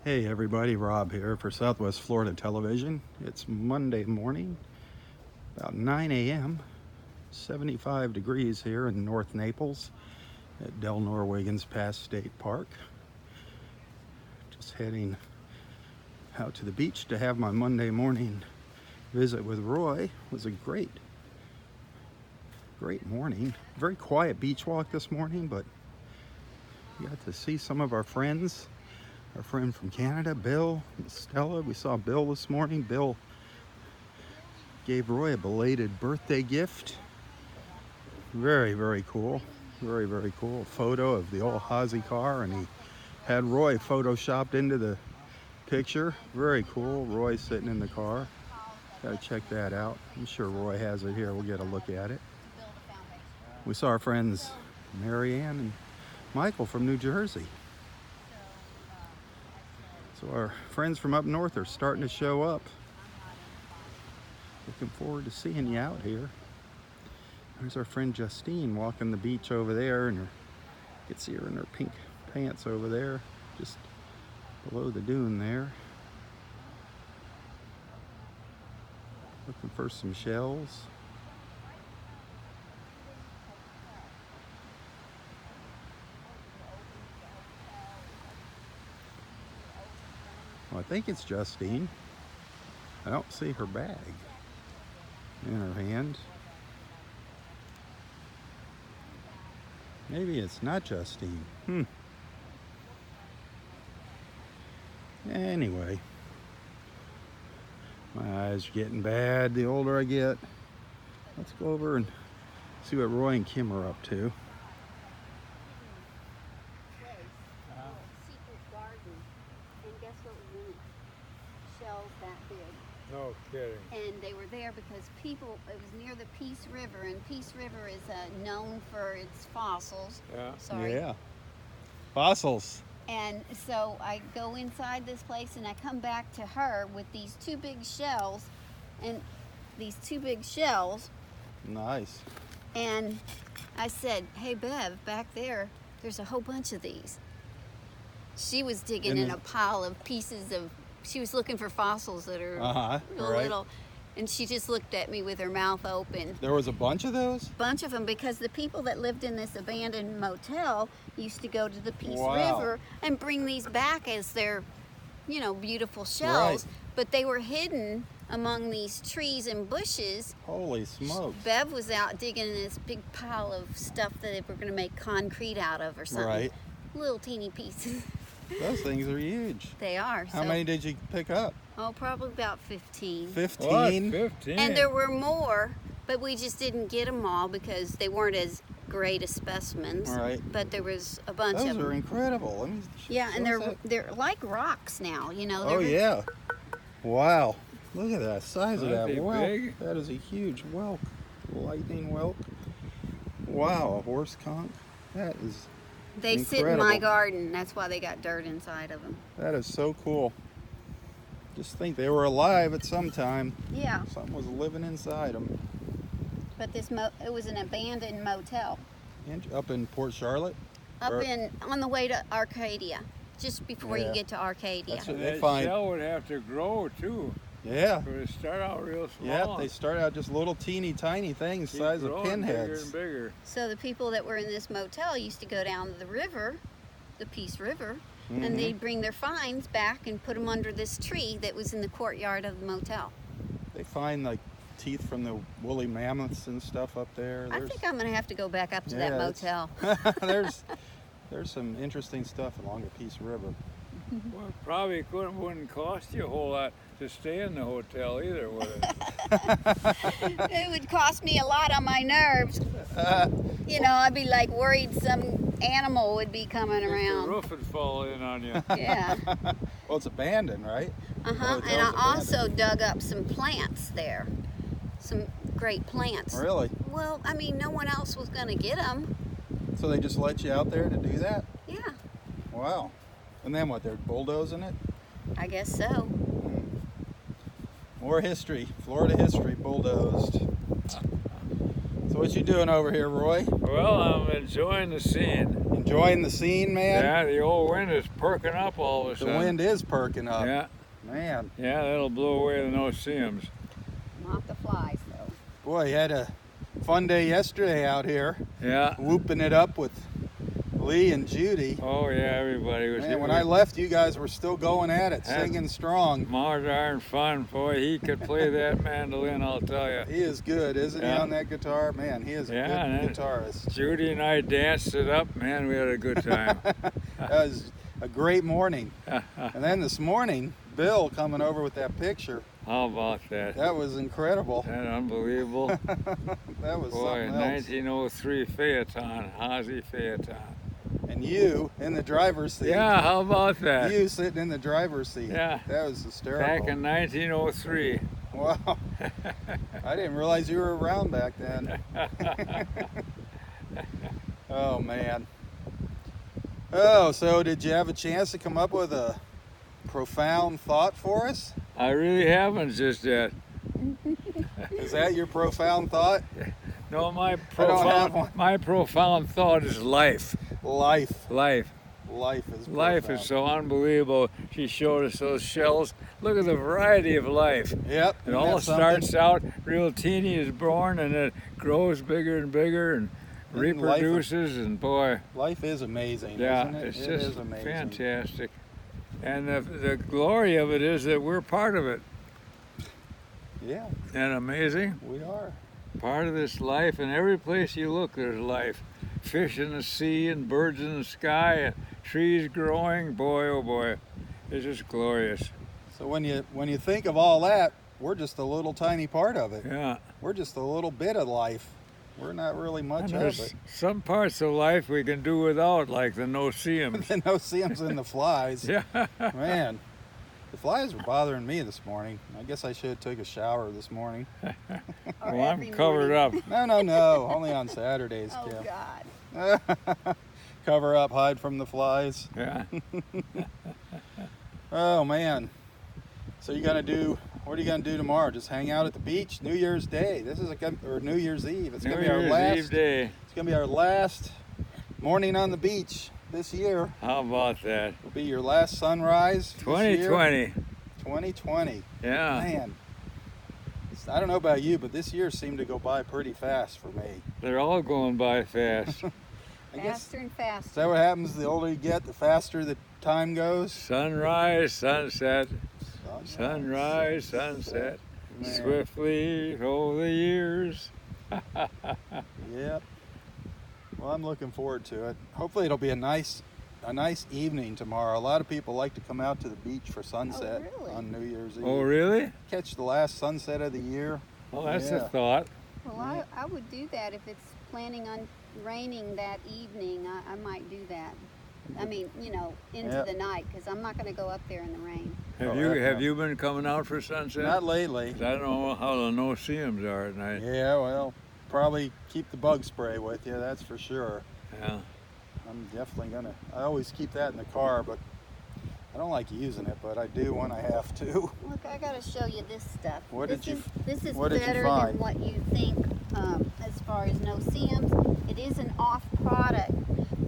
Hey everybody, Rob here for Southwest Florida Television. It's Monday morning, about 9 a.m., 75 degrees here in North Naples at Del Norwegans Pass State Park. Just heading out to the beach to have my Monday morning visit with Roy. It was a great morning. Very quiet beach walk this morning, but we got to see some of our friends. Our friend from Canada, Bill and Stella. We saw Bill this morning. Bill gave Roy a belated birthday gift. Very, very cool. Very, very cool. Photo of the old Hazy car, and he had Roy photoshopped into the picture. Very cool. Roy sitting in the car. Gotta check that out. I'm sure Roy has it here. We'll get a look at it. We saw our friends Marianne and Michael from New Jersey. So our friends from up north are starting to show up. Looking forward to seeing you out here. There's our friend Justine walking the beach over there, and you can see her in her pink pants over there, just below the dune there. Looking for some shells. Well, I think it's Justine. I don't see her bag in her hand. Maybe it's not Justine. Anyway, my eyes are getting bad the older I get. Let's go over and see what Roy and Kim are up to. And guess what was in it? Shells that big. No kidding. And they were there because people, it was near the Peace River, and Peace River is known for its fossils. Yeah. Sorry. Yeah. Fossils. And so I go inside this place and I come back to her with these two big shells, and Nice. and I said, "Hey Bev, back there, there's a whole bunch of these." She was digging in a pile of pieces of, she was looking for fossils that are real right. little, and she just looked at me with her mouth open. There was a bunch of those? Bunch of them, because the people that lived in this abandoned motel used to go to the Peace Wow. River and bring these back as their, beautiful shells. Right. But they were hidden among these trees and bushes. Holy smokes. Bev was out digging in this big pile of stuff that they were going to make concrete out of or something. Right. Little teeny pieces. Those things are huge. They are. How many did you pick up? Oh, probably about 15. 15? What? 15? And there were more, but we just didn't get them all because they weren't as great as specimens. Right. But there was a bunch Those of them. are incredible. Let me Yeah, and what's that? they're like rocks now, Oh, They're, yeah. Wow. Look at that size of Aren't that they whelk. big? That is a huge whelk. Lightning whelk. Wow, a horse conch. That is They sit in my incredible. garden. That's why they got dirt inside of them. That is so cool. Just think they were alive at some time. Yeah, Something was living inside them. but it was an abandoned motel Up in Port Charlotte? up Or- on the way to Arcadia, just before Yeah. you get to Arcadia. That's what That they find. shell would have to grow too. Yeah. But it start out real small. Yeah, they start out just little teeny tiny things, Keep size of growing bigger pinheads. and bigger. So the people that were in this motel used to go down the river, the Peace River, Mhm. and they'd bring their finds back and put them under this tree that was in the courtyard of the motel. They find like teeth from the woolly mammoths and stuff up there. I think I'm going to have to go back up to that Yeah, it's- motel. there's some interesting stuff along the Peace River. Well, it probably wouldn't cost you a whole lot to stay in the hotel either, would it? It would cost me a lot on my nerves. I'd be like worried some animal would be coming The around. roof would fall in on you. Yeah. Well, it's abandoned, right? Uh-huh. The And I hotel's also dug up some plants there. Some great plants. Really? Well, I mean, no one else was going to get them. So they just let you out there to do that? Yeah, Wow. And then what, they're bulldozing it? I guess so. More history, Florida history, bulldozed. So what you doing over here, Roy? Well, I'm enjoying the scene. Enjoying the scene, man? Yeah, the old wind is perking up all of a The sudden. wind is perking up. Yeah, Man, yeah, that'll blow away the no-see-ums. Not the flies, though. boy, you had a fun day yesterday out here, Yeah. whooping it up with Lee and Judy. Oh yeah, everybody was. Man, when I left, you guys were still going at it, singing strong. Mars darn fun, boy. He could play that mandolin, I'll tell you. He is good, isn't he, on that guitar? Man, he is a good guitarist. Judy and I danced it up, man. We had a good time. That was a great morning. And then this morning, Bill coming over with that picture. How about that? That was incredible. That unbelievable. That was Boy, something else. 1903 Phaeton, Hazy Phaeton. And you in the driver's seat. Yeah, how about that? You sitting in the driver's seat. Yeah. That was hysterical. Back in 1903. Wow. I didn't realize you were around back then. Oh, man. Oh, so did you have a chance to come up with a profound thought for us? I really haven't just yet. Is that your profound thought? No, my don't have one. profound thought is life. Life. Life. Life is profound. Life is so unbelievable. She showed us those shells. Look at the variety of life. Yep. It all starts out real teeny, is born, and it grows bigger and bigger and reproduces, and boy. Life is amazing, Yeah, isn't it? it's It just is amazing. fantastic. And the glory of it is that we're part of it. Yeah, Isn't that amazing? we are. Part of this life, and every place you look, there's life. Fish in the sea, and birds in the sky, and trees growing. Boy, oh boy, it's just glorious. So when you think of all that, we're just a little tiny part of it. Yeah. We're just a little bit of life. We're not really much And of there's it. some parts of life we can do without, like the no-see-ums. The no-see-ums and the flies. Yeah. Man, the flies were bothering me this morning. I guess I should have took a shower this morning. Or Well, I'm every covered morning. up. No. Only on Saturdays, Oh, Kim. God. Cover up, hide from the flies. Yeah. Oh, man. So what are you gonna do tomorrow? Just hang out at the beach? New Year's Day. Or New Year's Eve. It's New gonna be our Year's last. Eve day. It's gonna be our last morning on the beach this year. How about that? It'll be your last sunrise. This year. 2020. 2020. Yeah. Man. I don't know about you, but this year seemed to go by pretty fast for me. They're all going by fast. I guess, Faster and is faster. that what happens? The older you get, the faster the time goes? Sunrise, sunset. Sunrise, sunset. Man. Swiftly roll the years. Yep. Well, I'm looking forward to it. Hopefully it'll be a nice evening tomorrow. A lot of people like to come out to the beach for sunset really? on New Year's Eve. Oh, really? Catch the last sunset of the year. Well, that's Yeah. a thought. Well, I would do that if it's planning on raining that evening. I might do that. I mean, into Yep. the night, because I'm not going to go up there in the rain. Have Oh, heck have no. you been coming out for sunset? Not lately. 'Cause I don't know how the no-see-ums are at night. Yeah, well, probably keep the bug spray with you, that's for sure. Yeah. I'm definitely gonna. I always keep that in the car, but I don't like using it, but I do when I have to. Look, I got to show you this stuff. What this did you- is, This is what did you better find? than what you think as far as no-see-ums. It is an off product,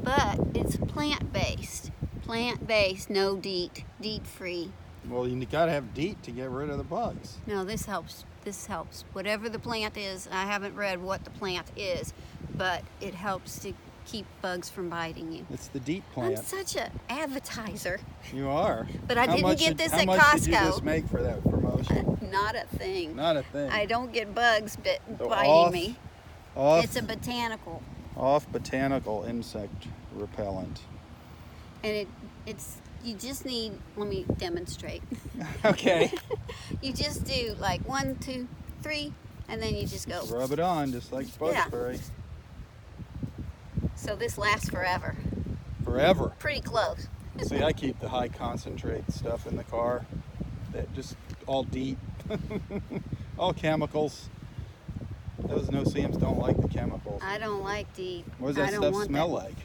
but it's plant-based. Plant-based, no DEET, DEET-free. Well, you gotta have DEET to get rid of the bugs. No, this helps. This helps. Whatever the plant is, I haven't read what the plant is, but it helps to keep bugs from biting you. It's the DEET I'm plant. such an advertiser. You are. But I How didn't much get did- this how at much did you Costco. just make for that promotion? Not a thing. Not a thing. I don't get bugs So biting me. Off, It's a botanical, off botanical insect repellent. and it's you just need. Let me demonstrate. Okay. You just do like 1, 2, 3, and then you just go. Rub it on just like bug Yeah. spray. So this lasts forever. Forever. Pretty close. See, I keep the high concentrate stuff in the car. That just all DEET. All chemicals. Those no-see-ums don't like the chemicals. I don't like DEET. What does I that don't stuff want smell that. like?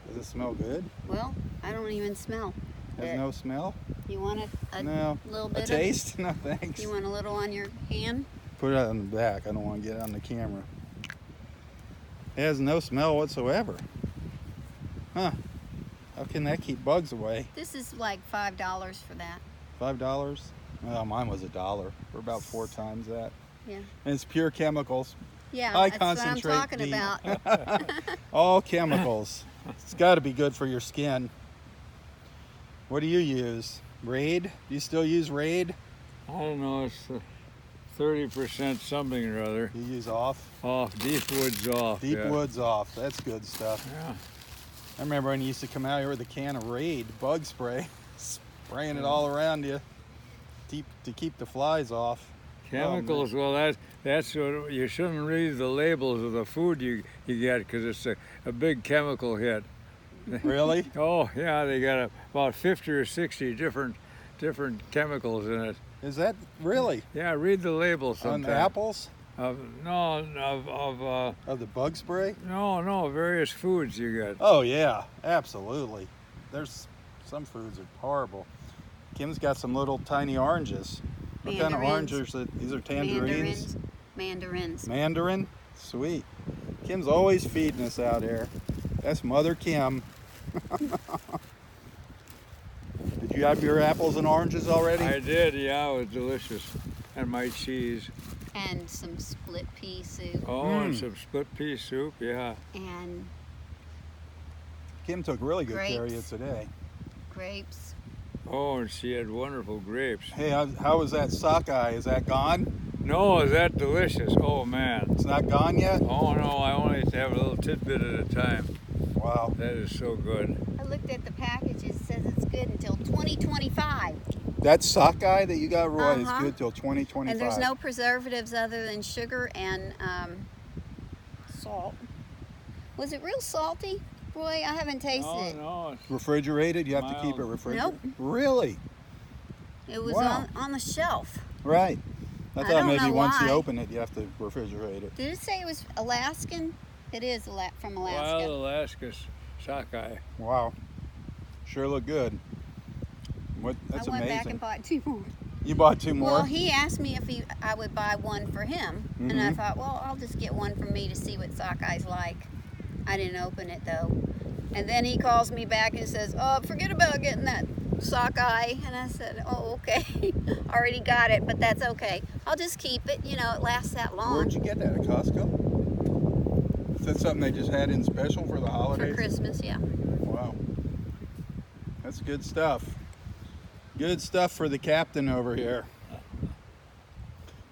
Does it smell good? Well, I don't even smell. Has it. no smell? You want a No. little A bit taste? No, of thanks. it? You want a little on your hand? Put it on the back. I don't want to get it on the camera. It has no smell whatsoever. Huh. How can that keep bugs away? This is like $5 for that. $5? Well, mine was $1. We're about 4 times that. Yeah. And it's pure chemicals. Yeah, High that's what I'm concentrate talking D. about. All chemicals. It's got to be good for your skin. What do you use? Raid? Do you still use Raid? I don't know, it's 30% something or other. You use off? Off, deep woods off. Deep yeah. woods off. That's good stuff. Yeah. I remember when you used to come out here with a can of Raid bug spray, spraying it all around you to keep the flies off. Chemicals, well, that's what you shouldn't read the labels of the food you get because it's a big chemical hit. Really? Oh yeah, they got about 50 or 60 different chemicals in it. Is that really? Yeah, read the labels On sometime. the apples? Of the bug spray? No, various foods you get. Oh yeah, absolutely. There's some foods are horrible. Kim's got some little tiny oranges. What kind of oranges? These are tangerines? Mandarins. Mandarin? Sweet. Kim's always feeding us out here. That's Mother Kim. Did you have your apples and oranges already? I did, yeah, it was delicious. And my cheese. And some split pea soup. Oh, and some split pea soup, yeah. And Kim took really good care of you grapes. today. Grapes. Oh, and she had wonderful grapes. Hey, how was that sockeye? Is that gone? No, is that delicious? Oh man. It's not gone yet? Oh no, I only have a little tidbit at a time. Wow. That is so good. I looked at the package. It says it's good until 2025. That sockeye that you got, Roy, is Uh-huh. good till 2025. And there's no preservatives other than sugar and salt. Was it real salty, Roy? I haven't tasted Oh it. no, it's Refrigerated? You have to keep it Mild. refrigerated? Nope. Really? It was Wow. on the shelf. Right. I I thought don't maybe know once you why. open it, you have to refrigerate it. Did it say it was Alaskan? It is from Alaska. wild Alaska sockeye. Wow. Sure look good. That's I went amazing. back and bought 2 more. You bought 2 more? Well, he asked me if I would buy one for him, and I Mhm. thought, well, I'll just get one for me to see what sockeyes like. I didn't open it though, and then he calls me back and says, "Oh, forget about getting that sockeye." And I said, "Oh, okay, already got it, but that's okay. I'll just keep it. You know, it lasts that long." Where'd you get that, at Costco? Is that something they just had in special for the For holidays? Christmas, yeah. Wow. That's good stuff. Good stuff for the captain over here.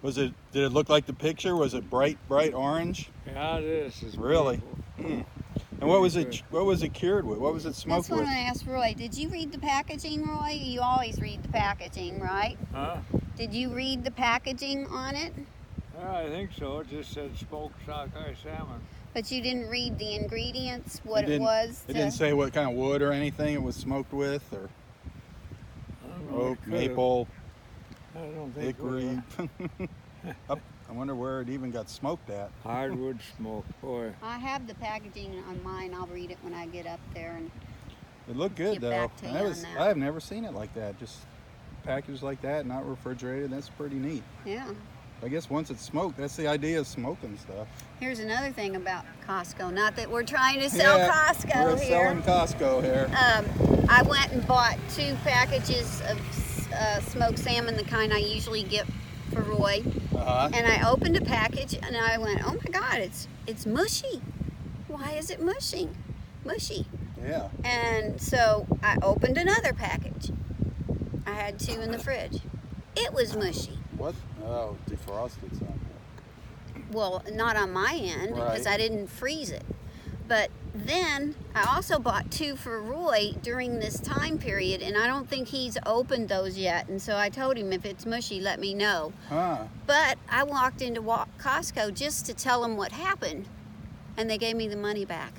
Did it look like the picture? Was it bright orange? Yeah, it is. It's Really? beautiful. And what was it cured with? What was it smoked That's what with? I asked Roy. Did you read the packaging, Roy? You always read the packaging, right? Huh? Did you read the packaging on it? Yeah, I think so. It just said smoked sockeye salmon. But you didn't read the ingredients, what it didn't- was? It didn't say what kind of wood or anything it was smoked with, or I don't know, oak, it could've. maple, I don't think hickory. I wonder where it even got smoked at. hardwood smoke, boy. I have the packaging on mine. I'll read it when I get up there. And It looked good Get though. back to you on that. I have never seen it like that. Just packaged like that, not refrigerated. That's pretty neat. yeah. I guess once it's smoked, that's the idea of smoking stuff. Here's another thing about Costco. Not that we're trying to sell Yeah, Costco we're here. selling Costco here. I went and bought 2 packages of smoked salmon, the kind I usually get for Roy. Uh-huh. And I opened a package and I went, "Oh my God, it's mushy. Why is it mushy? Yeah. And so I opened another package. I had 2 in the fridge. It was mushy. What? Oh, defrosted some. Well, not on my end because Right. I didn't freeze it. But then I also bought 2 for Roy during this time period, and I don't think he's opened those yet. And so I told him, if it's mushy, let me know. Huh. But I walked into Costco just to tell them what happened, and they gave me the money back.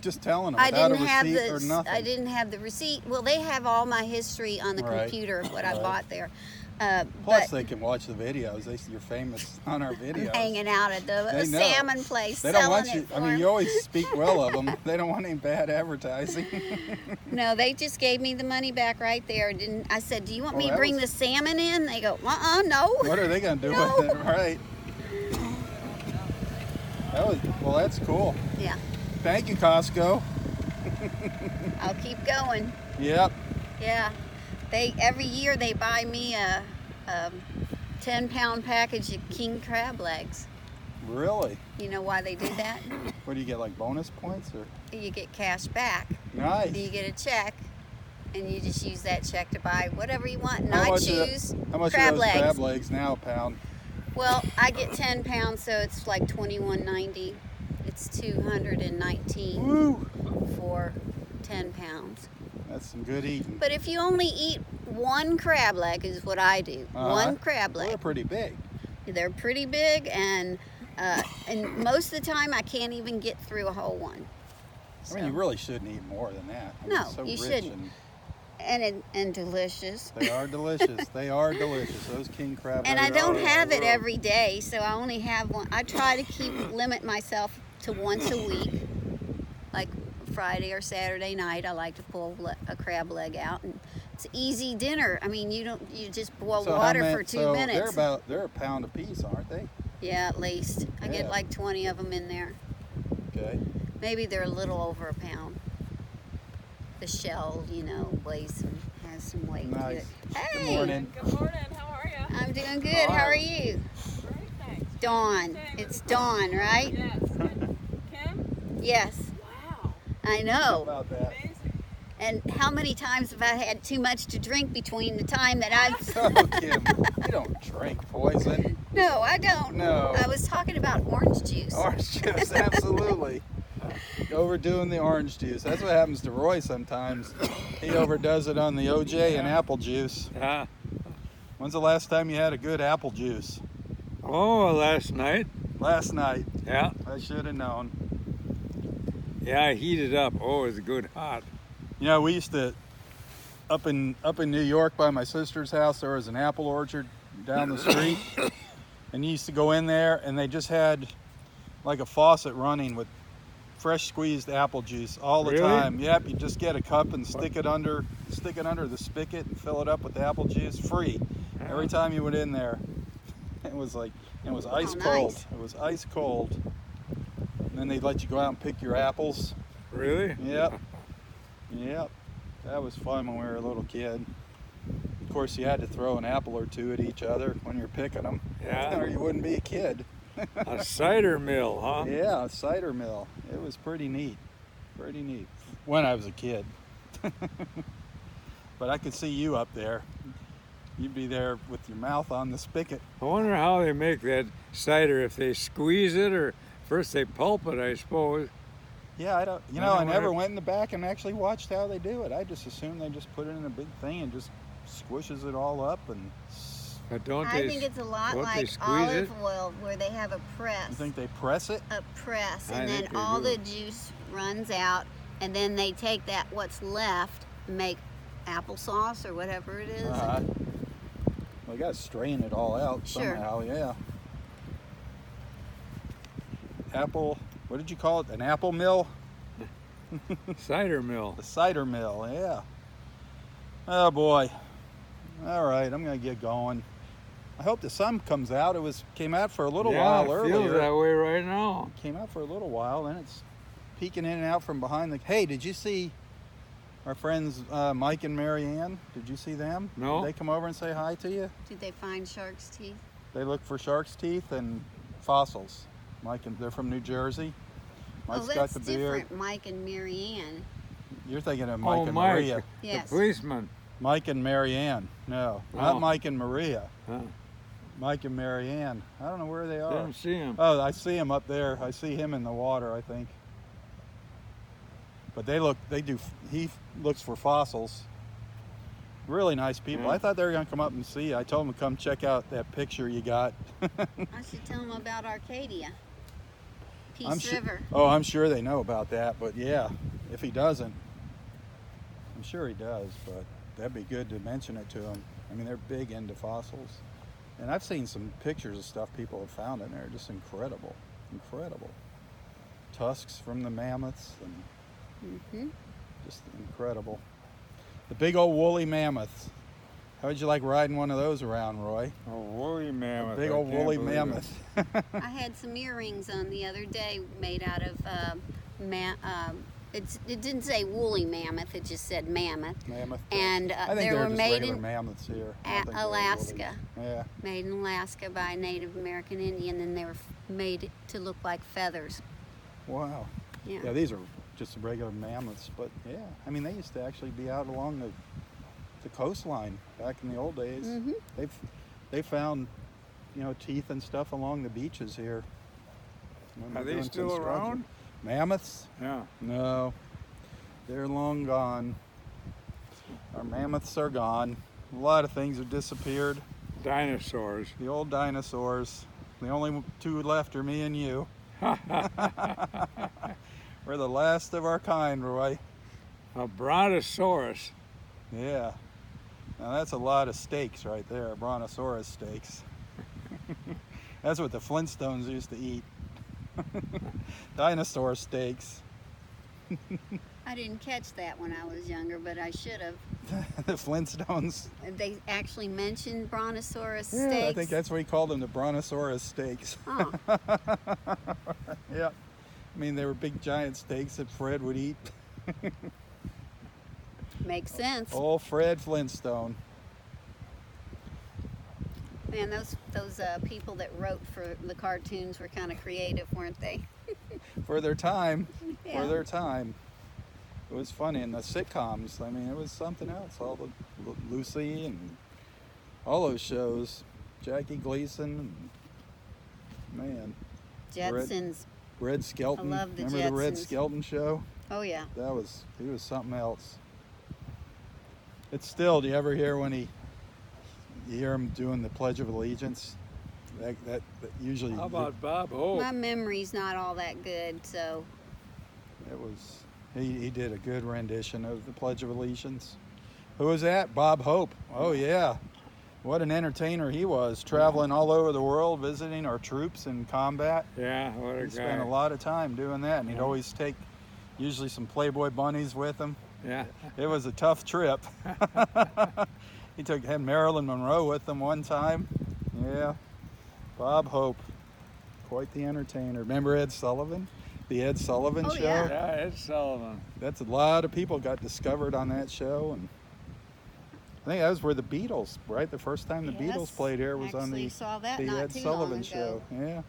Just telling them I without didn't a have receipt or nothing. I didn't have the receipt. Well, they have all my history on the Right. computer of what I Right. bought there. Plus, But they can watch the videos. You're famous on our I'm videos. hanging out at the They know. salmon place They don't selling want you. it for I mean, 'em. you always speak well of them. They don't want any bad advertising. No, they just gave me the money back right there. Didn't I said, "Do you want Oh, me to that bring was- the salmon in?" They go, no. What are they gonna do No. with it? Right. Well, that's cool. Yeah. Thank you, Costco. I'll keep going. Yep. Yeah. Every year they buy me a 10-pound package of king crab legs. Really? You know why they do that? What do you get, like bonus points or? You get cash back. Nice. You get a check, and you just use that check to buy whatever you want. And How I much choose how much crab are those legs. crab legs now a pound? Well, I get 10 pounds, so it's like $21.90. It's $219 Woo! for 10 pounds. That's some good eating. But if you only eat one crab leg, is what I do. One crab Well, leg. they're pretty big. They're pretty big, and most of the time I can't even get through a whole one. I mean, you really shouldn't eat more than that. I mean, No, it's so you rich shouldn't. And delicious. They are delicious. They are delicious. Those king crab And I legs don't are- have it every day, so I only have one. I try to limit myself to once a week, like Friday or Saturday night. I like to pull a crab leg out, and it's easy dinner. I mean, you just boil So how water many- for 2 so minutes. they're a pound a piece, aren't they? Yeah, at least. I get Yeah. like 20 of them in there. Okay. Maybe they're a little over a pound. The shell, has some weight to Nice. it. Good Hey, morning. Good morning. How are you? I'm doing good. How are you? Great, thanks. Dawn. It's Dawn, right? Yes. Kim? Yes. Wow. I How know. about that? Amazing. And how many times have I had too much to drink between the time that I've... Oh, Kim, you don't drink poison. No, I don't. No. I was talking about orange juice. Orange juice, absolutely. Overdoing the orange juice. That's what happens to Roy sometimes. He overdoes it on the OJ and apple juice. Yeah. When's the last time you had a good apple juice? Oh, last night. Last night. Yeah. I should have known. Yeah, I heated up. Oh, it's good hot. You know, we used to up in New York by my sister's house. There was an apple orchard down the street, and you used to go in there, and they just had like a faucet running with fresh squeezed apple juice all the Really? time. Yep, you just get a cup and stick it under the spigot and fill it up with apple juice, free. Every time you went in there, it was ice Oh, cold. nice. It was ice cold. And then they'd let you go out and pick your apples. Really? Yep. Yep. That was fun when we were a little kid. Of course, you had to throw an apple or two at each other when you're picking them. Yeah. Or you wouldn't be a kid. A cider mill, huh? Yeah, a cider mill. It was pretty neat. Pretty neat. When I was a kid. But I could see you up there. You'd be there with your mouth on the spigot. I wonder how they make that cider, if they squeeze it or first they pulp it, I suppose. Yeah, I don't. I I don't never wanna- went in the back and actually watched how they do it. I just assumed they just put it in a big thing and just squishes it all up. And But don't I they? think it's a lot don't they like squeeze olive it? oil, where they have a press. you think they press it? A press, I and think then they all do. the juice runs out, and then they take what's left, make applesauce or whatever it is. Uh-huh. Well, you got to strain it all out Sure. somehow. Yeah. Apple. What did you call it? An apple mill? Cider mill. The cider mill. Yeah. Oh boy. All right, I'm gonna get going. I hope the sun comes out. Came out for a little while Yeah, it feels earlier. that way right now. Came out for a little while, then it's peeking in and out from behind the. Hey, did you see our friends Mike and Marianne? Did you see them? No. Did they come over and say hi to you? Did they find shark's teeth? They look for shark's teeth and fossils. They're from New Jersey. Mike's got that's the beard. different. Mike and Marianne. You're thinking of Mike Oh, and Mike, Maria. Yes. the policeman. Mike and Marianne. No, not Oh. Mike and Maria. Huh. Mike and Marianne. I don't know where they are. Didn't see him. Oh, I see him up there. I see him in the water, I think. But he looks for fossils. Really nice people. Yeah. I thought they were going to come up and see you. I told them to come check out that picture you got. I should tell them about Arcadia. Peace I'm sure, River. oh, I'm sure they know about that. But yeah, if he doesn't, I'm sure he does. But that'd be good to mention it to him. I mean, they're big into fossils. And I've seen some pictures of stuff people have found in there. Just incredible. Incredible. Tusks from the mammoths and Hmm. just incredible. The big old woolly mammoth. How would you like riding one of those around, Roy? A woolly mammoth. Big I old can't woolly believe it. mammoth. I had some earrings on the other day made out of It didn't say woolly mammoth. It just said mammoth. Mammoth. And I think they they're were just made regular in mammoths here. I don't think they're Alaska. woolly. Yeah. Made in Alaska by a Native American Indian, and they were made to look like feathers. Wow. Yeah. Yeah, these are just regular mammoths, but yeah, I mean, they used to actually be out along the coastline back in the old days. Mm-hmm. They found, teeth and stuff along the beaches here. when Are they're they doing still construction. around? Mammoths? Yeah. No, they're long gone. Our mammoths are gone. A lot of things have disappeared. Dinosaurs. The old dinosaurs. The only two left are me and you. We're the last of our kind, Roy. A brontosaurus. Yeah. Now that's a lot of steaks right there, brontosaurus steaks. That's what the Flintstones used to eat. Dinosaur steaks. I didn't catch that when I was younger, but I should have. The Flintstones. They actually mentioned brontosaurus Yeah, steaks. I think that's what he called them, the brontosaurus steaks. Huh. Yeah. I mean, they were big giant steaks that Fred would eat. Makes sense. Old Fred Flintstone. Man, those people that wrote for the cartoons were kind of creative, weren't they? For their time. Yeah. For their time. It was funny. And the sitcoms, I mean, it was something else. All the Lucy and all those shows. Jackie Gleason. And, man. Jetsons. Red Skelton. I love the Remember the Red Jetsons. Skelton show? Oh yeah. He was something else. It's still, do you ever hear when you hear him doing the Pledge of Allegiance? That usually. How about Bob Hope? My memory's not all that good, so. It was, he did a good rendition of the Pledge of Allegiance. Who was that? Bob Hope. Oh yeah. What an entertainer he was, traveling all over the world, visiting our troops in combat. Yeah, what a He guy. spent a lot of time doing that, and he'd always take usually some Playboy bunnies with him. Yeah. It was a tough trip. Had Marilyn Monroe with him one time. Yeah. Bob Hope. Quite the entertainer. Remember Ed Sullivan? The Ed Sullivan Oh, show? yeah. Yeah, Ed Sullivan. That's a lot of people got discovered on that show, and I think that was where the Beatles, right? The first time the Yes. Beatles played here was on Actually the saw that Ed not too Sullivan long show. ago. Yeah.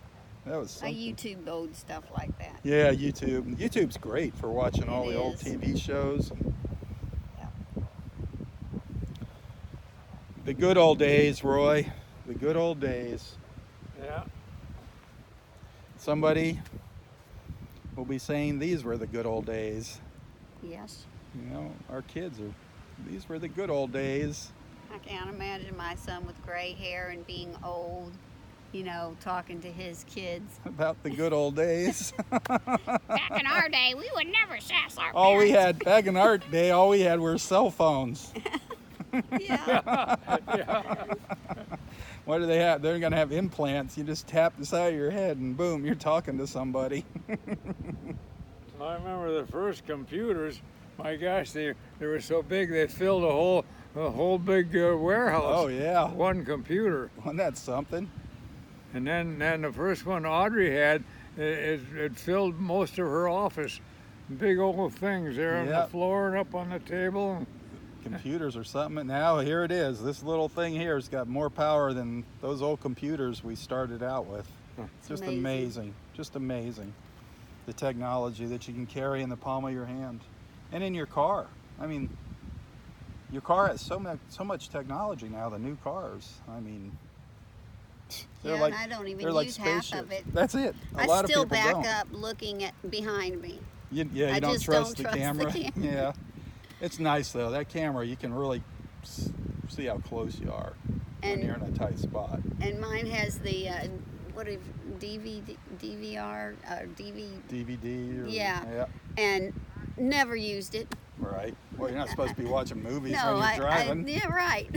That was I something. YouTube old stuff like that. Yeah, YouTube. YouTube's great for watching all It the old is. TV shows. Yeah. The good old days, Roy. The good old days. Yeah. Somebody will be saying these were the good old days. Yes. Our kids these were the good old days. I can't imagine my son with gray hair and being old, talking to his kids. About the good old days. Back in our day, we would never sass our All we parents. had, back in our day, all we had were cell phones. Yeah. What do they have? They're going to have implants. You just tap the side of your head and boom, you're talking to somebody. I remember the first computers. My gosh, they were so big they filled a whole big warehouse. Oh, yeah. One computer. Wasn't that something? And then the first one Audrey had, it filled most of her office. Big old things there on the Yep. floor and up on the table. Computers or something. And now here it is. This little thing here has got more power than those old computers we started out with. It's just amazing. amazing. Just amazing. The technology that you can carry in the palm of your hand and in your car. I mean, your car has so much technology now, the new cars. I mean, they're Yeah, like, and I don't even they're like use half spaceships. of it. That's it. A I lot still of people back don't. up looking at behind me. You I don't just trust don't the trust the camera. camera. Yeah, it's nice though. That camera, you can really see how close you are when And- you're in a tight spot. And mine has the DVR or DVD. Or, Yeah. and never used it. Right. Well, you're not supposed to be watching movies No, when you're driving. yeah, right.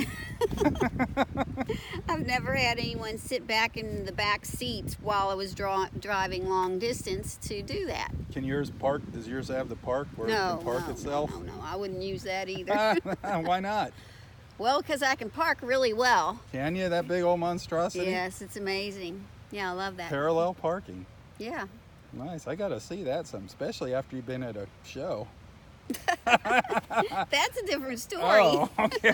I've never had anyone sit back in the back seats while I was driving long distance to do that. Can yours park? Does yours have the park where it No, can park no, itself? no, I wouldn't use that either. Why not? Well, because I can park really well. Can you? That big old monstrosity? Yes, it's amazing. Yeah, I love that. Parallel parking. Yeah. Nice. I got to see that some, especially after you've been at a show. That's a different story. Oh, okay.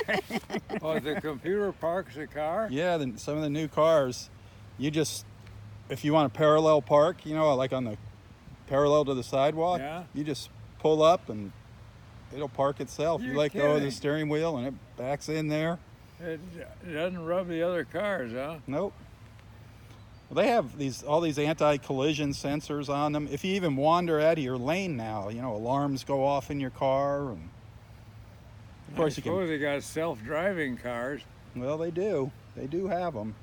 Oh, the computer parks a car? Yeah, some of the new cars, you just, if you want to parallel park, you know, like on the parallel to the sidewalk, Yeah. you just pull up and it'll park itself. You You're let go of the kidding. steering wheel and it backs in there. It doesn't rub the other cars, huh? Nope. Well, they have all these anti-collision sensors on them. If you even wander out of your lane now, you know, alarms go off in your car, and of course I you can. suppose they got self-driving cars. Well, they do. They do have them.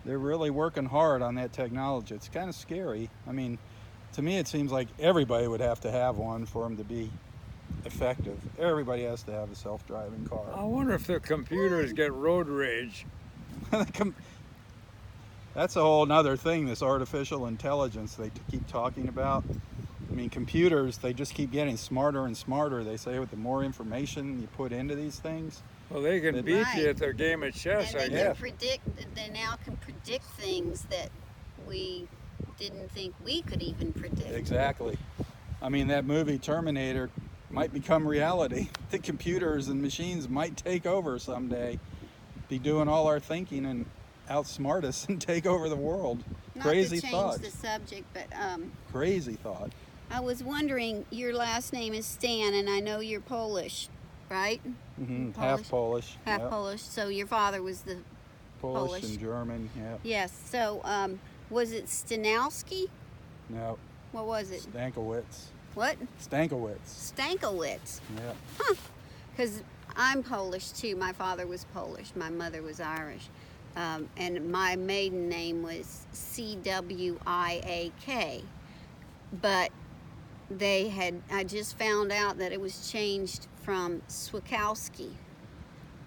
They're really working hard on that technology. It's kind of scary. I mean, to me, it seems like everybody would have to have one for them to be effective. Everybody has to have a self-driving car. I wonder if the computers get road rage. That's a whole nother thing, this artificial intelligence they keep talking about. I mean, computers, they just keep getting smarter and smarter. They say with the more information you put into these things. Well, they can beat Right. you at their game of chess, And I they guess. can predict. They now can predict things that we didn't think we could even predict. Exactly. I mean, that movie Terminator might become reality. The computers and machines might take over someday, be doing all our thinking and outsmart us and take over the world. Not Crazy to change thought. the subject, but Crazy thought. I was wondering, your last name is Stan, and I know you're Polish, right? Half Polish. Half Yep. Polish. So your father was the Polish Polish. and German. Yeah. yes. So was it Stanowski? No. What was it? Stankiewicz. What? Stankiewicz. Stankowitz. Yeah. Because I'm Polish too. My father was Polish. My mother was Irish. And my maiden name was Cwiak. But I just found out that it was changed from Swakowski.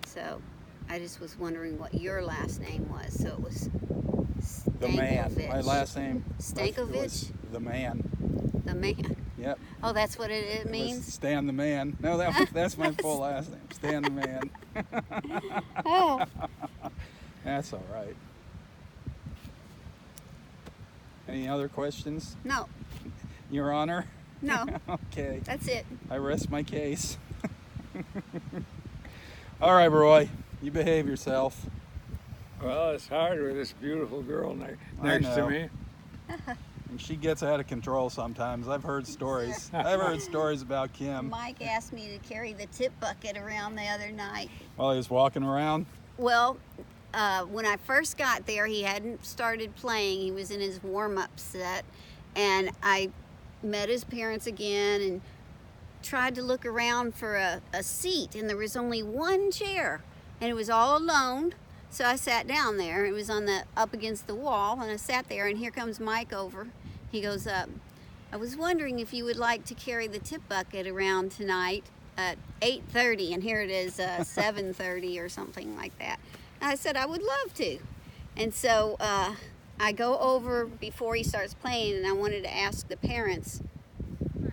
So I just was wondering what your last name was. So it was The man. Stankovic. My last name. Stankovic? was The man. The man. Yep. Oh, that's what it It was means? Stan the man. No, that's my full last name. Stan the man. Oh. That's all right. Any other questions, No, Your Honor? no, Okay. that's it. I rest my case. All right, Roy. You behave yourself. Well, it's hard with this beautiful girl I next to know. me. And she gets out of control sometimes. I've heard stories. I've heard stories about Kim Mike asked me to carry the tip bucket around the other night. while he was walking around. Well, when I first got there, he hadn't started playing. He was in his warm-up set. And I met his parents again and tried to look around for a seat. And there was only one chair. And it was all alone. So I sat down there. It was up against the wall. And I sat there. And here comes Mike over. He goes, I was wondering if you would like to carry the tip bucket around tonight at 8:30. And here it is 7:30 or something like that. I said, I would love to. And so I go over before he starts playing, and I wanted to ask the parents,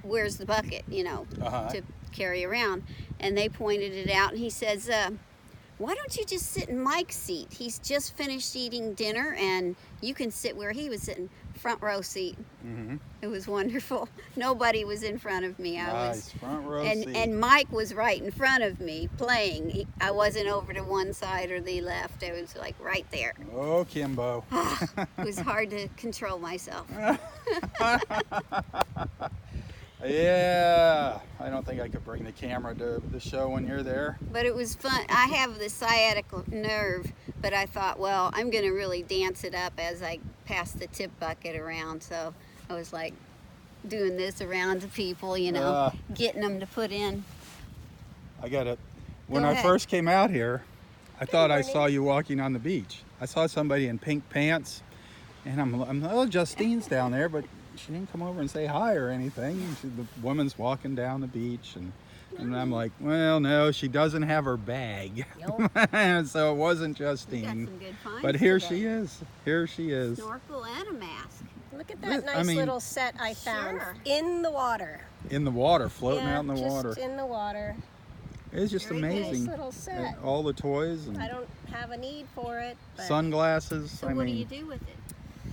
where's the bucket, to carry around. And they pointed it out, and he says, why don't you just sit in Mike's seat? He's just finished eating dinner, and you can sit where he was sitting, front row seat. Mm-hmm. It was wonderful. Nobody was in front of me. Nice. Front row seat. And Mike was right in front of me playing. I wasn't over to one side or the left. I was like right there. Oh, Kimbo. It was hard to control myself. Yeah. I don't think I could bring the camera to the show when you're there. But it was fun. I have the sciatic nerve, but I thought, well, I'm going to really dance it up as I pass the tip bucket around. So I was like doing this around to people, getting them to put in. I got it. When Go I ahead. first came out here, I thought I saw you walking on the beach. I saw somebody in pink pants, and I'm oh, Justine's down there, but she didn't come over and say hi or anything. The woman's walking down the beach, and I'm like, well, no, she doesn't have her bag. So it wasn't We got Justine. some good finds But here today. she is. Here she is. Snorkel and a mask. Look at that I nice mean- little set I found Sure. in the water. In the water, floating Yeah, out in the just water. in the water. It's just Very amazing. Nice little set. All the toys and I don't have a need for it, but sunglasses. So I what do mean, you do with it?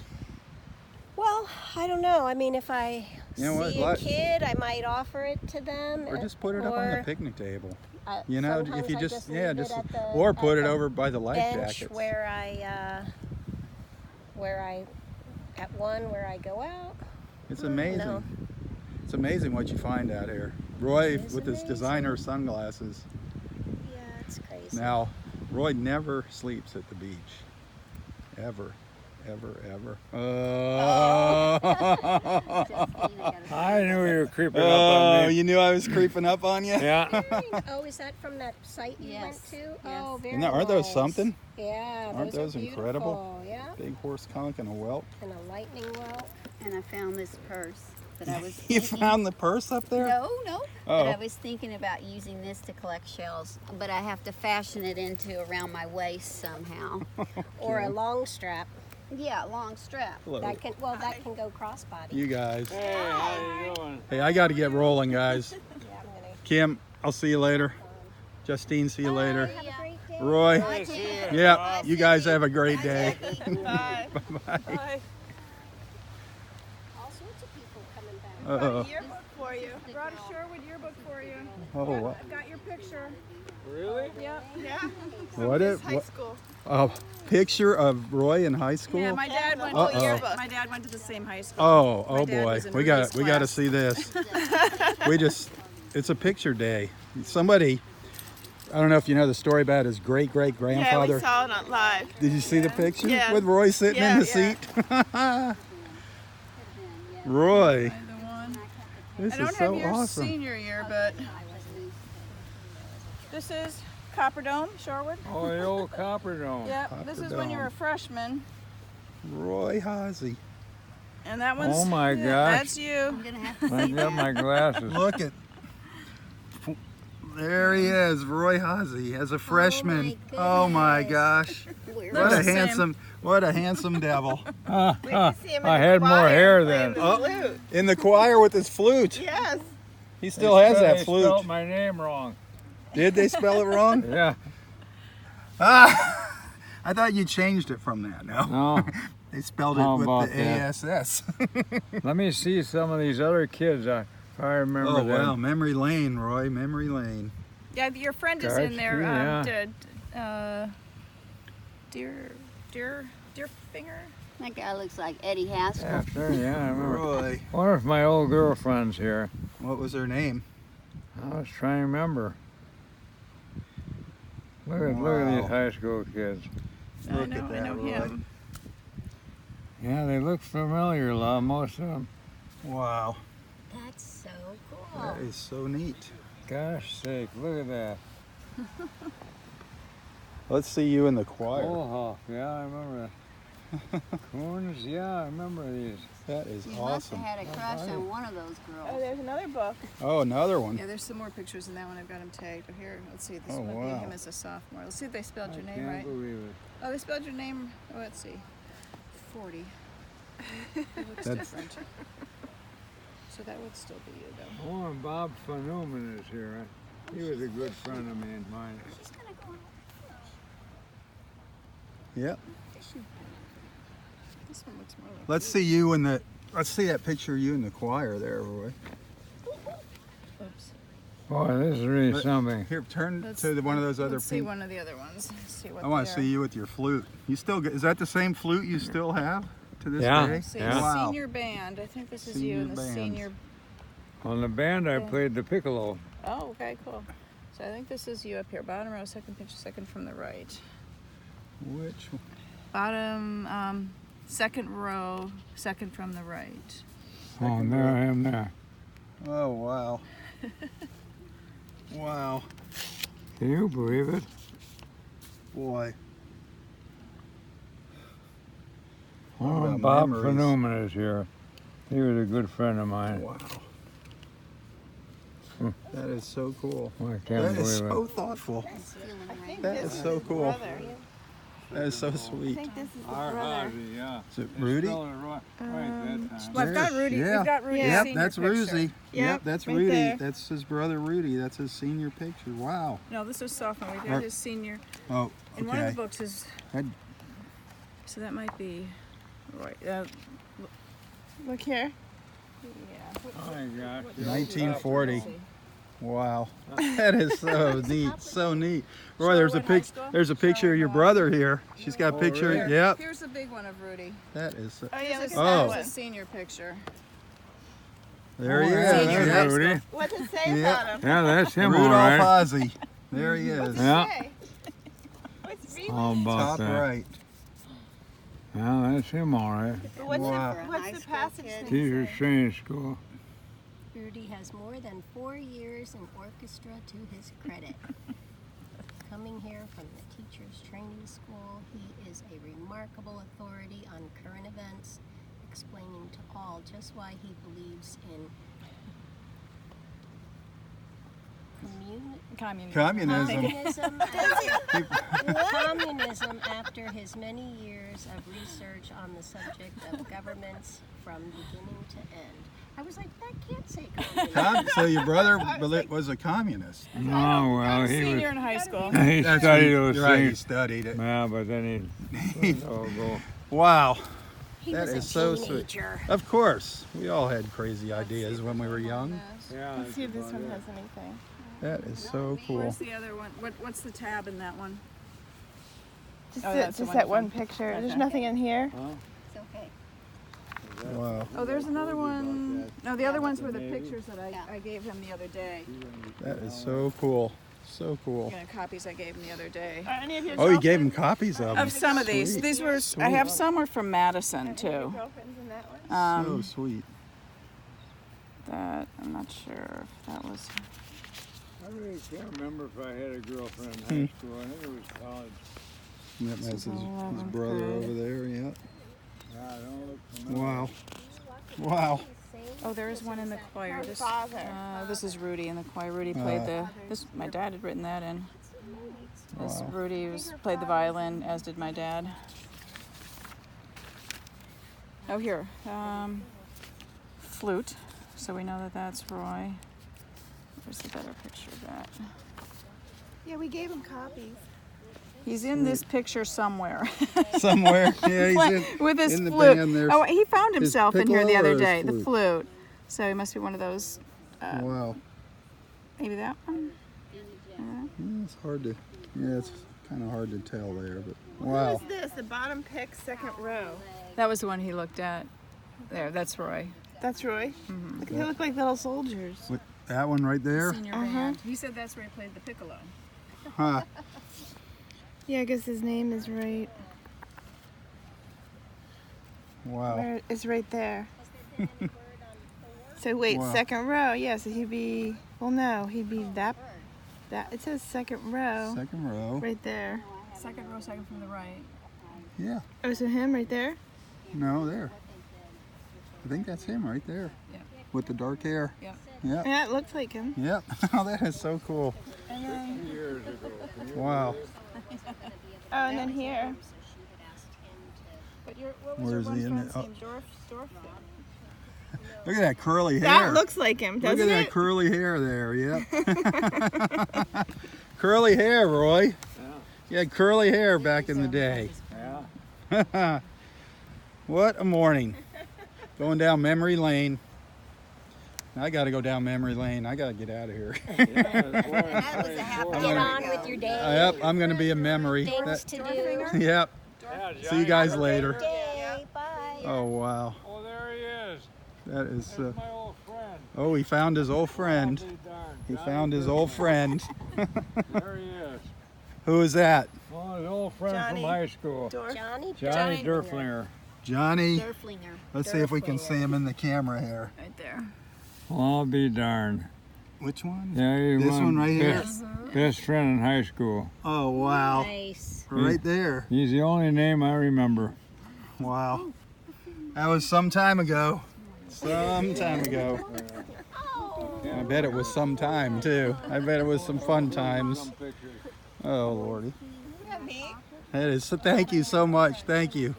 well, Well, I don't know. I mean, if I You know what, see a kid, I might offer it to them. Or just put it up on the or, picnic table. you know, sometimes if you I just leave yeah, it just at the, or at put it the over by the life bench jackets. where I at one where I go out. It's No. amazing. It's amazing what you find out here. Roy It is with his amazing. designer sunglasses. Yeah, it's crazy. Now, Roy never sleeps at the beach. Ever. Ever, ever. I knew you were creeping up on me. You knew I was creeping up on you? Yeah. Oh, is that from that site you went Yes. to? Yes. Oh, very Aren't those nice. something? Yeah, Aren't those are incredible? beautiful. Yeah, Big horse conch and a whelp. and a lightning whelp. And I found this purse that I was You thinking- found the purse up there? No. Oh. But I was thinking about using this to collect shells, but I have to fashion it into around my waist somehow. Or a long strap. Yeah, long strap. Hello. That can go crossbody. You guys. Hey, how you doing? Hey, I got to get rolling, guys. Yeah, I'm gonna. Kim, I'll see you later. Justine, see you later. Have a great day. Roy, Hey, see ya. yeah, you guys have a great day. Bye. Bye-bye. Bye. All sorts of people coming back. Uh-oh. Yearbook for you. Brought a Sherwood yearbook for you. Oh, what? I've got your picture. Really? Yep. Yeah. What His it? high What? school. A picture of Roy in high school? Yeah, my dad went. Uh-oh. To my dad went to the same high school. Oh, My oh dad boy. was in We got Rudy's we got to class. see this. It's a picture day. Somebody, I don't know if you know the story about his great great Yeah, grandfather. we saw it on live. Did you see the picture Yeah. with Roy sitting in Yeah, the yeah. seat? Roy, The one. this I don't is so have your awesome. senior year, but this is Copper Dome, Sherwood. Oh, the old Copper Dome. Yep. This is when you were a freshman, Roy Hazy. and that one's. Oh my yeah, gosh. That's you. I'm gonna have to I got my glasses. Look at. There he is, Roy Hazy, as a freshman. Oh my gosh. Where What They're a the same. handsome devil. I had more hair then. Oh, in the choir with his flute. Yes. He still has They that spelled flute. my name wrong. Did they spell it wrong? Yeah. Ah, I thought you changed it from that. No, No. they spelled it How with about the that? ASS. Let me see some of these other kids. If I remember Oh them. wow, memory lane, Roy, memory lane. Yeah, your friend is Gosh, in there. yeah. Deer finger. That guy looks like Eddie Haskell. After, yeah, I remember. Roy, I wonder if my old girlfriend's here. what was her name? I was trying to remember. Look at Wow. these high school kids. Look I at that, know Roy. him. Yeah, they look familiar, most of them. Wow, That's so cool. that is so neat. Gosh sake, look at that. Let's see you in the choir. Oh, yeah, I remember that. Coons, yeah, I remember these. That is You must awesome. have had a crush on one of those Oh, girls. there's another book. Oh, another one. Yeah, there's some more pictures in that one. I've got him tagged. But here, let's see. This Oh, would be wow. him as a sophomore. Let's see if they spelled I your name can't right. believe it. Oh, they spelled your name. Oh, let's see. 40. It looks That's- different. So that would still be you, though. Oh, and Bob Van Neumann is here. He was a good friend of mine. She's gonna go on. Yep. This one looks more like Let's see you in the. Let's see that picture of you in the choir there, Roy. Oops. Boy, this is really Let- something. Here, turn Let's- to one of those other Let's see pink. one of the other ones. Let's see what I want they to see you with your flute. You still get? Is that the same flute you still have to this Yeah. day? See, Yeah. Wow. senior band. I think this is you in the Senior band. senior. On the band, I Yeah. played the piccolo. Oh, okay, cool. So I think this is you up here. Bottom row, second picture, second from the right. Which? Bottom, second row, second from the right. Oh, there I am there. Oh wow. Wow, Can you believe it? boy. Oh, about Bob memories? Van Neumann is here. He was a good friend of mine. Wow. That is so cool. I can't That is believe so it. thoughtful. That's feeling right. That is so cool. That is so sweet. this is Our Hazy, yeah. Is it Rudy? Spelled it right that time. Well, I've got Rudy. Yeah. We've got Rudy's Yep, senior that's picture. Rudy. Yep, Yep, that's right Rudy. there. That's his brother Rudy. That's his senior picture. Wow. No, this was sophomore. We Or- did his senior. Oh, And one of okay. the books is. That- So that might be right. Look here. Oh my gosh. 1940. Wow, that is so neat, so neat. Roy, Show there's her a what high pic. school? There's a Show picture her of your what- brother here. She's got a Oh, picture. really? Yep, Here's a big one of Rudy. that is. Oh yeah, look at Oh. that. That's a senior picture. There he Oh, is. there's Senior Yep. high Rudy. What does it say Yep. about him? Yeah, that's him, all Rudolph right. Ozzie. There he is. Yeah. Say? What's Reed? How about Top that? right. Yeah, that's him, all right. What's Wow. For a high What's the school passage kid. name? Teacher's training school. Rudy has more than 4 years in orchestra to his credit. Coming here from the teacher's training school, he is a remarkable authority on current events, explaining to all just why he believes in Communism. communism after his many years of research on the subject of governments from beginning to end. I was like, that can't say communism. So your brother was a communist. Oh, well, he Senior was. in high school. He That's studied right. those You're right. He things. studied it. Yeah, but then he. Go. Wow, He that was a is so sweet. teenager. Of course, we all had crazy ideas when we were young. Yeah. Let's see if this one has anything. That is so cool. Where's the other one? What's the tab in that one? Just, Oh, that's the just one that you one found. picture. Okay. There's nothing in here. It's okay. Wow, Oh, there's another one. No, the other ones were the pictures that Yeah. I gave him the other day. that is so cool. So cool. You know, copies I gave him the other day. Are any of your Oh, you gave him copies of them. Of some of these. Sweet. These were. I have some were from Madison too. girlfriends in that one? So sweet. That I'm not sure if that was. I really can't remember if I had a girlfriend in high school. I think it was college. Yep, that's his 11th brother grade. over there. Yeah. Yeah, I don't look familiar. Wow. Wow. Oh, there is one in the choir. This, father. this is Rudy in the choir. Rudy played the. This my dad had written that in. This Wow. Rudy played the violin, as did my dad. Oh, here, flute. So we know that that's Roy. Where's the better picture of that? Yeah, we gave him copies. He's in this picture somewhere. Somewhere. Yeah, he's in, With his in the flute. band there. Oh, he found His himself in here the piccolo other or his day. The flute? flute. So he must be one of those. Wow. Maybe that one. It's hard to. Yeah, it's kind of hard to tell there, but What wow. is this? The bottom pick, second row. That was the one he looked at. There, that's Roy. That's Roy. Look, they look like little soldiers. What, that one right there? Senior band. He said that's where he played the piccolo. Huh. Yeah, I guess his name is right. Wow. Where it's right there. So wait, Wow. second row. Yeah, so he'd be. Well, no, he'd be that. That it says second row Second row. right there. Second row, second from the right. Yeah. Oh, so him right there. No, there. I think that's him right there. Yeah. With the dark hair. Yep. Yep. Yeah, it looks like him. Yep. Oh, that is so cool. And then, Years ago. Wow. oh, and then here. But what was your Where's one he in friend's it? name? Dorf. Look at that curly hair. That looks like him, Look doesn't at that it? curly hair there. Yep. Curly hair, Roy. Yeah. You had curly hair back in the day. Yeah. What a morning. Going down memory lane. I got to go down memory lane. I got to get out of here. That was a happy Get on with your day. Yep, I'm going to be a memory. Things to do. Yep. Yeah, See you Johnny guys Carter. later. Day, bye. Oh, wow. Oh, there he is. That is. That's my old friend. Oh, he found his old friend. I'll be darned. He Johnny found his Carter. old friend. There he is. Who is that? Oh, his old friend Johnny. from high school. Johnny Johnny Durflinger. Johnny. Durflinger. Let's see if we can see him in the camera here. Right there. Well, I'll be darned. Which one? Yeah, he This was one right here? Best friend in high school. Oh, wow. Nice. Right there. He's the only name I remember. Wow. That was some time ago. Some time ago. I bet it was some time, too. I bet it was some fun times. Oh, Lordy. That is, thank you so much. Thank you.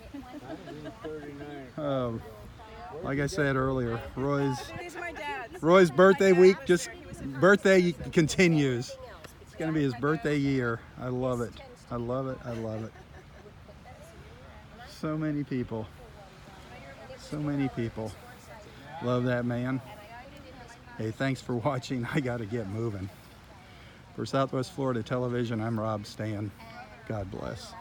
Like I said earlier, Roy's birthday week, just birthday continues. It's going to be his birthday year. I love it. I love it. I love it. So many people. So many people. Love that man. Hey, thanks for watching. I got to get moving. For Southwest Florida Television, I'm Robb Stan. God bless.